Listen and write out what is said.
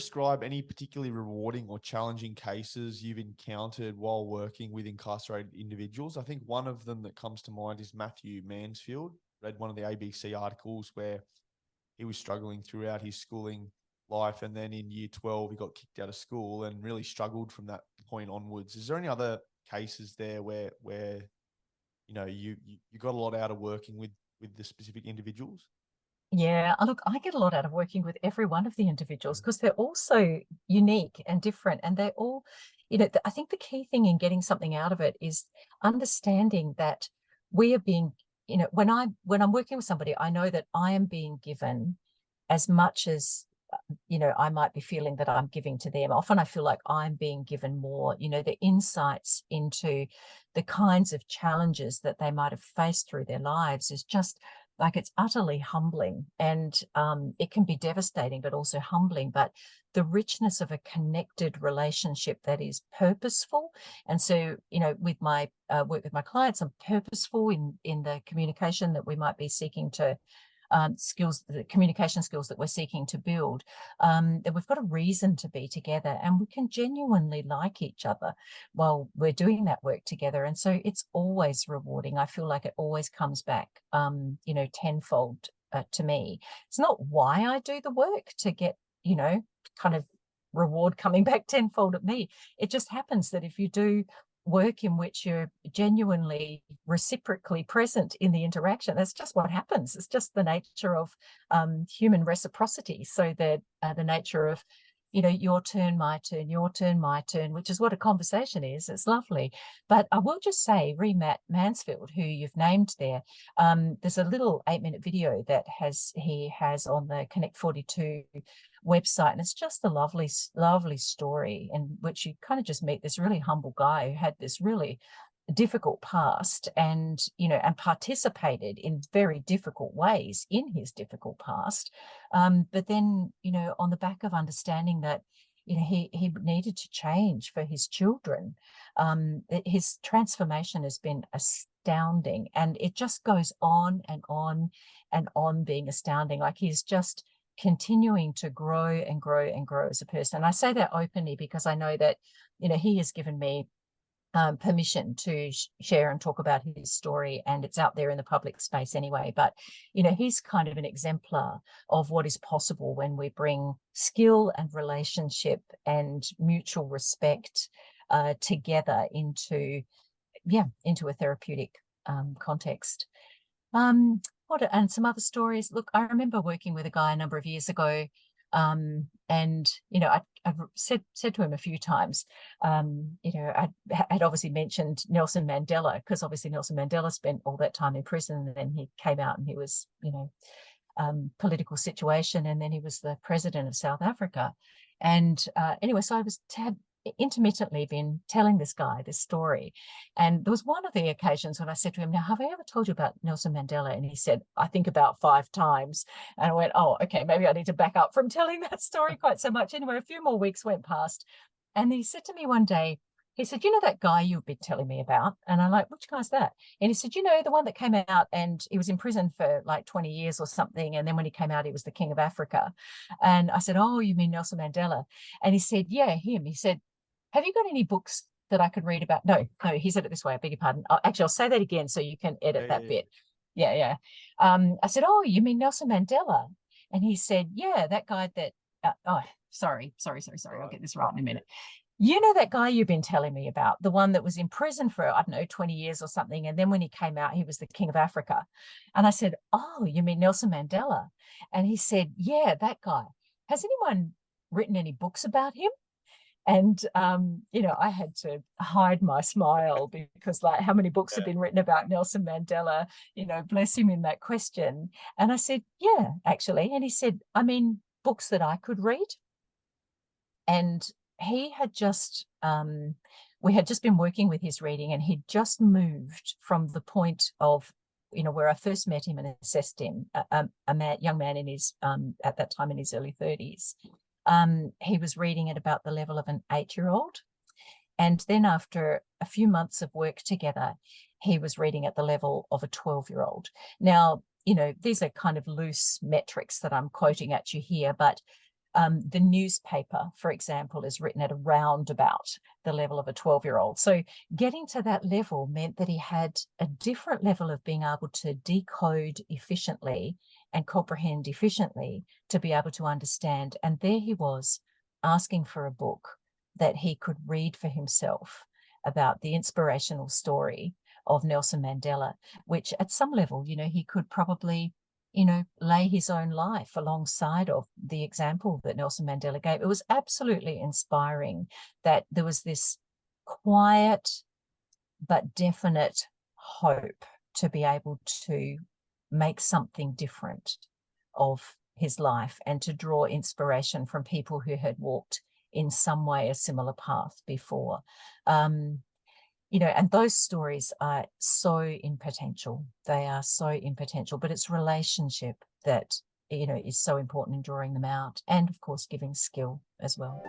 describe any particularly rewarding or challenging cases you've encountered while working with incarcerated individuals? I think one of them that comes to mind is Matthew Mansfield. Read one of the ABC articles where he was struggling throughout his schooling life, and then in year 12 he got kicked out of school and really struggled from that point onwards. Is there any other cases there where you got a lot out of working with the specific individuals? Yeah, look, I get a lot out of working with every one of the individuals because they're all so unique and different, and they're all, I think the key thing in getting something out of it is understanding that we are being, when I'm working with somebody, I know that I am being given as much as I might be feeling that I'm giving to them. Often I feel like I'm being given more, the insights into the kinds of challenges that they might have faced through their lives is just like, it's utterly humbling, and it can be devastating, but also humbling. But the richness of a connected relationship that is purposeful. And so, with my work with my clients, I'm purposeful in the communication that we might be seeking to the communication skills that we're seeking to build, that we've got a reason to be together, and we can genuinely like each other while we're doing that work together. And so it's always rewarding. I feel like it always comes back, tenfold to me. It's not why I do the work to get, kind of reward coming back tenfold at me. It just happens that if you do work in which you're genuinely reciprocally present in the interaction, that's just what happens. It's just the nature of human reciprocity. So that the nature of, your turn, my turn, your turn, my turn, which is what a conversation is. It's lovely. But I will just say, Matt Mansfield, who you've named there, there's a little 8-minute video that he has on the Connect 42 website, and it's just a lovely, lovely story in which you kind of just meet this really humble guy who had this really difficult past, and participated in very difficult ways in his difficult past, but then on the back of understanding that he needed to change for his children. His transformation has been astounding, and it just goes on and on and on being astounding. Like, he's just continuing to grow and grow and grow as a person. I say that openly because I know that he has given me permission to share and talk about his story, and it's out there in the public space anyway. But he's kind of an exemplar of what is possible when we bring skill and relationship and mutual respect together into a therapeutic context. And some other stories. Look, I remember working with a guy a number of years ago, and I've said to him a few times, I had obviously mentioned Nelson Mandela, because obviously Nelson Mandela spent all that time in prison, and then he came out and he was, political situation, and then he was the president of South Africa. And anyway, so I had intermittently been telling this guy this story, and there was one of the occasions when I said to him, "Now, have I ever told you about Nelson Mandela?" And he said, "I think about 5 times." And I went, "Oh, okay, maybe I need to back up from telling that story quite so much." Anyway, a few more weeks went past, and he said to me one day, he said, "You know that guy you've been telling me about?" And I'm like, "Which guy's that?" And he said, "The one that came out and he was in prison for like 20 years or something, and then when he came out, he was the king of Africa." And I said, "Oh, you mean Nelson Mandela?" And he said, "Yeah, him." He said, "Have you got any books that I could read about?" No, he said it this way. I beg your pardon. I'll say that again so you can edit that bit. Yeah. I said, "Oh, you mean Nelson Mandela?" And he said, "Yeah, that guy that." Sorry. I'll get this right in a minute. "You know that guy you've been telling me about, the one that was in prison for, I don't know, 20 years or something, and then when he came out, he was the king of Africa." And I said, "Oh, you mean Nelson Mandela?" And he said, "Yeah, that guy. Has anyone written any books about him?" And, I had to hide my smile because, like, how many books have been written about Nelson Mandela, bless him, in that question. And I said, "Yeah, actually." And he said, "I mean, books that I could read." And he had just, we had just been working with his reading, and he'd just moved from the point of, where I first met him and assessed him, young man in his, at that time in his early 30s. He was reading at about the level of an 8-year-old. And then after a few months of work together, he was reading at the level of a 12-year-old. Now, these are kind of loose metrics that I'm quoting at you here, but The newspaper, for example, is written at around about the level of a 12-year-old. So getting to that level meant that he had a different level of being able to decode efficiently and comprehend efficiently to be able to understand. And there he was asking for a book that he could read for himself about the inspirational story of Nelson Mandela, which at some level, he could probably lay his own life alongside of the example that Nelson Mandela gave. It was absolutely inspiring that there was this quiet but definite hope to be able to make something different of his life and to draw inspiration from people who had walked in some way a similar path before. And those stories are so in potential. They are so in potential, but it's relationship that, is so important in drawing them out. And of course, giving skill as well.